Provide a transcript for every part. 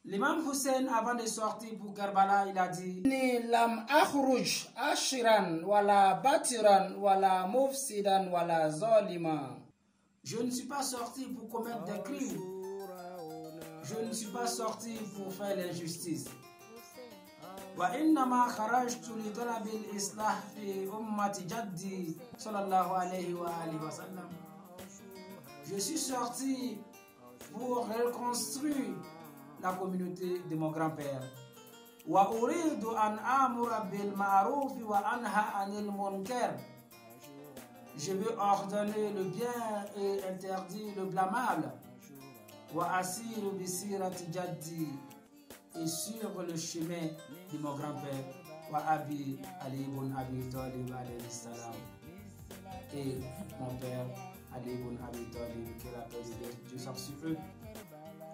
L'imam Hussein, avant de sortir pour Karbala, il a dit: Ni lam akhruj ashiran wala batiran wala mufsidan wala zalima. Je ne suis pas sorti pour commettre des crimes. Je ne suis pas sorti pour faire l'injustice. Wa innama kharajtu li talabi al-islah fi ummati jaddi sallallahu alayhi wa sallam. Je suis sorti pour reconstruire la communauté de mon grand-père. Wa uridu an amura bil ma'ruf wa anha anil munkar. Je veux ordonner le bien et interdire le blâmable. Wa asiru bi sirati jaddi, et sur le chemin de mon grand-père, wa abi Ali ibn Abi Talib alayhi salam, et mon père Ali ibn Abi Talib, que la paix de Dieu soit sur eux.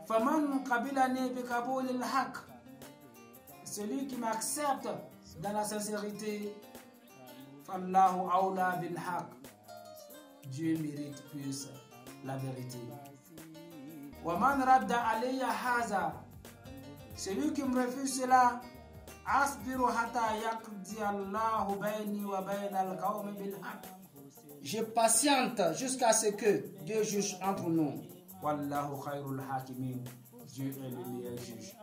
Faman qabilani bi qabul al-haq, celui qui m'accepte dans la sincérité, fallahu awla bil haq, Dieu mérite plus la vérité. Wa man radda alayya haza, celui qui me refuse cela, asbiru hatta yaqdi Allahu bayni wa bayna al-qawmi bil haq, Je patiente jusqu'à ce que Dieu juge entre nous. Wallahu khairul hakimin, Dieu est le meilleur juge.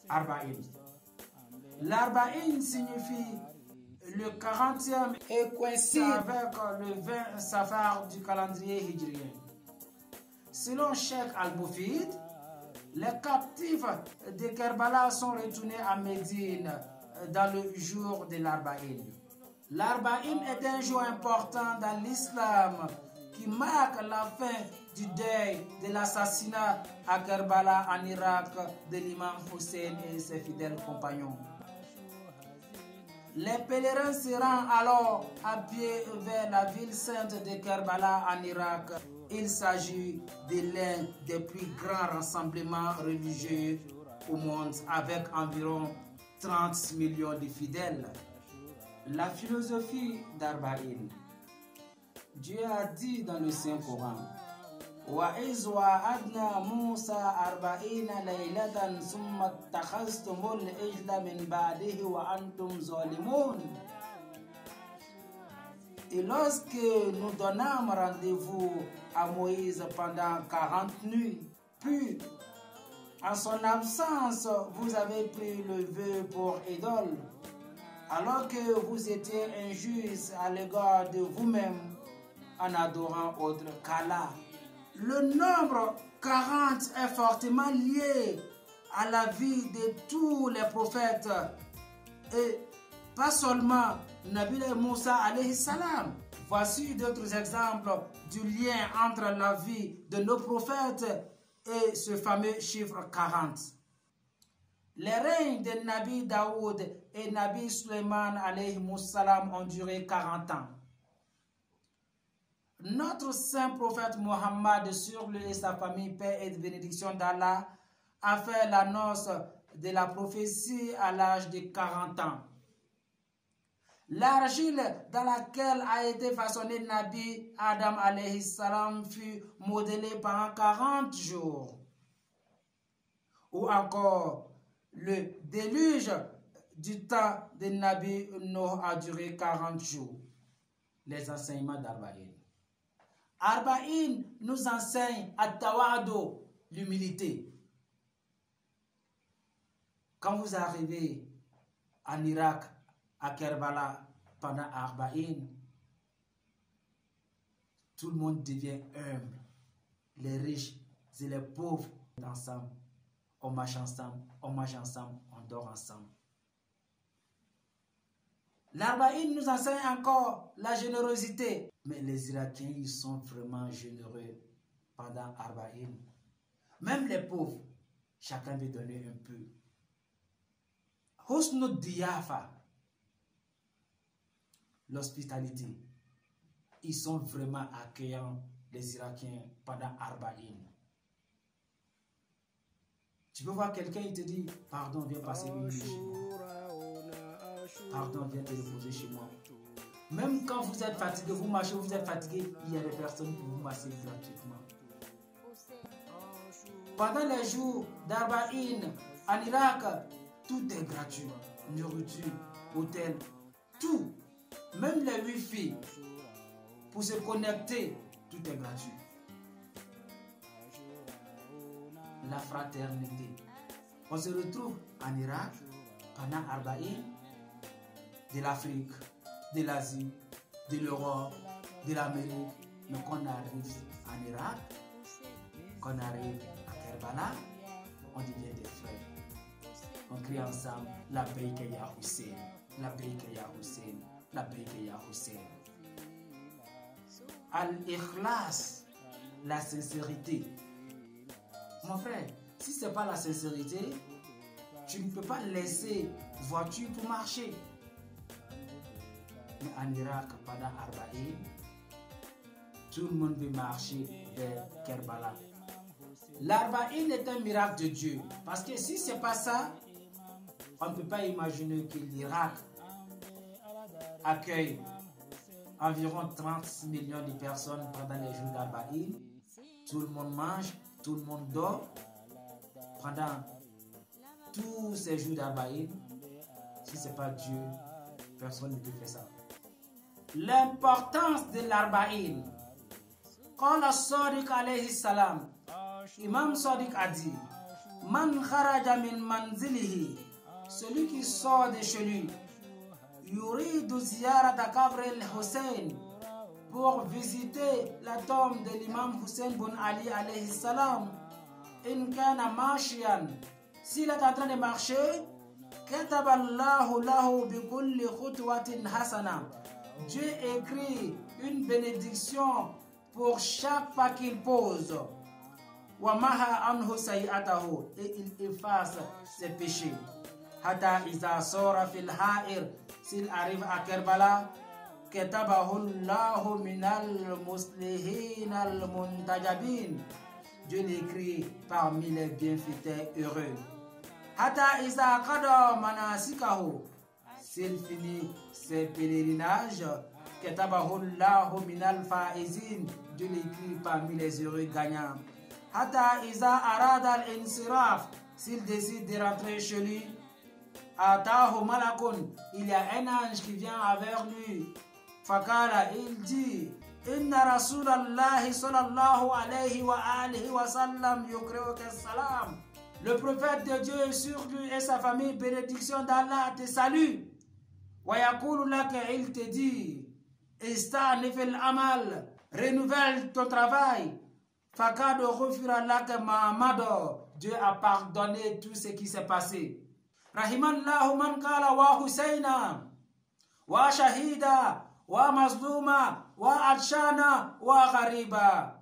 Arba'in. L'Arba'in signifie le 40e Et coïncide avec le 20 Safar du calendrier hijrien. Selon Cheikh Al-Boufid, les captifs de Kerbala sont retournés à Médine dans le jour de l'Arba'in. L'Arba'in est un jour important dans l'islam qui marque la fin du deuil de l'assassinat à Kerbala en Irak de l'imam Hussein et ses fidèles compagnons. Les pèlerins se rendent alors à pied vers la ville sainte de Kerbala en Irak. Il s'agit de l'un des plus grands rassemblements religieux au monde, avec environ 30 millions de fidèles. La philosophie d'Arba'in. Dieu a dit dans le Saint-Coran: Wa izwa adna Musa arba'ina laylatan summa takhastumul ijla min ba'dihi wa antum zalimun. Et lorsque nous donnâmes rendez-vous à Moïse pendant 40 nuits, puis en son absence, vous avez pris le vœu pour idole, alors que vous étiez injuste à l'égard de vous-même en adorant autre qu'Allah. Le nombre 40 est fortement lié à la vie de tous les prophètes et pas seulement Nabi Moussa alayhi salam. Voici d'autres exemples du lien entre la vie de nos prophètes et ce fameux chiffre 40. Les règnes de Nabi Daoud et Nabi Suleiman alayhi salam ont duré 40 ans. Notre saint prophète Mohammed, sur lui et sa famille, paix et bénédiction d'Allah, a fait l'annonce de la prophétie à l'âge de 40 ans. L'argile dans laquelle a été façonné Nabi Adam alayhi salam fut modelée pendant 40 jours. Ou encore, le déluge du temps de Nabi Noah a duré 40 jours. Les enseignements d'Arba'in. Arba'in nous enseigne à Tawado, l'humilité. Quand vous arrivez en Irak, à Kerbala, pendant Arba'in, tout le monde devient humble. Les riches et les pauvres ensemble. On marche ensemble, on mange ensemble, on dort ensemble. L'Arba'in nous enseigne encore la générosité. Mais les Irakiens, ils sont vraiment généreux pendant Arba'in. Même les pauvres, chacun veut donner un peu. Husnud Diyafa, l'hospitalité. Ils sont vraiment accueillants, les Irakiens, pendant Arba'in. Tu peux voir quelqu'un, il te dit: pardon, viens passer une nuit chez moi. Pardon, viens te reposer chez moi. Même quand vous êtes fatigué, vous marchez, vous êtes fatigué, il y a des personnes qui vous massent gratuitement. Pendant les jours d'Arba'in en Irak, tout est gratuit. Nourriture, hôtel, tout. Même les Wi-Fi pour se connecter, tout est gratuit. La fraternité. On se retrouve en Irak pendant Arba'in, de l'Afrique, de l'Asie, de l'Europe, de l'Amérique. Mais quand on arrive en Irak, quand on arrive à Kerbala, on devient des frères. On crie ensemble la Baïka Ya Hussein, la Baïka Ya Hussein, la Baïka Ya Hussein. Al-Ikhlas, la sincérité. Mon frère, si ce n'est pas la sincérité, tu ne peux pas laisser voiture pour marcher. Mais en Irak, pendant Arba'in, tout le monde veut marcher vers Kerbala. L'Arba'in est un miracle de Dieu. Parce que si ce n'est pas ça, on ne peut pas imaginer que l'Irak accueille environ 30 millions de personnes pendant les jours d'Arba'in. Tout le monde mange, tout le monde dort. Pendant tous ces jours d'Arba'in, si ce n'est pas Dieu, personne ne peut faire ça. L'importance de l'Arba'in. Quand le Sadiq alayhi salam, Imam Sadiq a dit, Man kharaja min manzilihi, celui qui sort de chez lui, yuridu ziyarata qabr al-Hussein, pour visiter la tombe de l'imam Hussein bin Ali alayhi salam, in kana mashiyan, s'il est en train de marcher, kataballahu lahu bi kulli khutwatin hasana, Dieu écrit une bénédiction pour chaque pas qu'il pose. Wamaha anhu sayyatahu, et il efface ses péchés. Hata iza sora fil ha'ir, s'il arrive à Kerbala, katabahu Allahu minal muslihin al muntajabin, Dieu l'écrit parmi les bienfaiteurs heureux. Hata iza qada manasikahu, s'il finit ses pèlerinages, katabahu Allahu minal faizin, Dieu l'écrit parmi les heureux gagnants. Hata iza arada al-insiraf, s'il décide de rentrer chez lui, atahu malakun, il y a un ange qui vient avec lui. Fakala, il dit, inna rasulallahi sallallahu alayhi wa alihi wa sallam yukriuka salam. Le prophète de Dieu est sur lui et sa famille, bénédiction d'Allah te salue. Wa yakulu laka, il te dit, istanif al-amal, renouvelle ton travail. Fakado khufira laka ma'amado, Dieu a pardonné tout ce qui s'est passé. Rahimallahu man kala wa Husayna, wa shahida, wa mazluma, wa adshana, wa ghariba.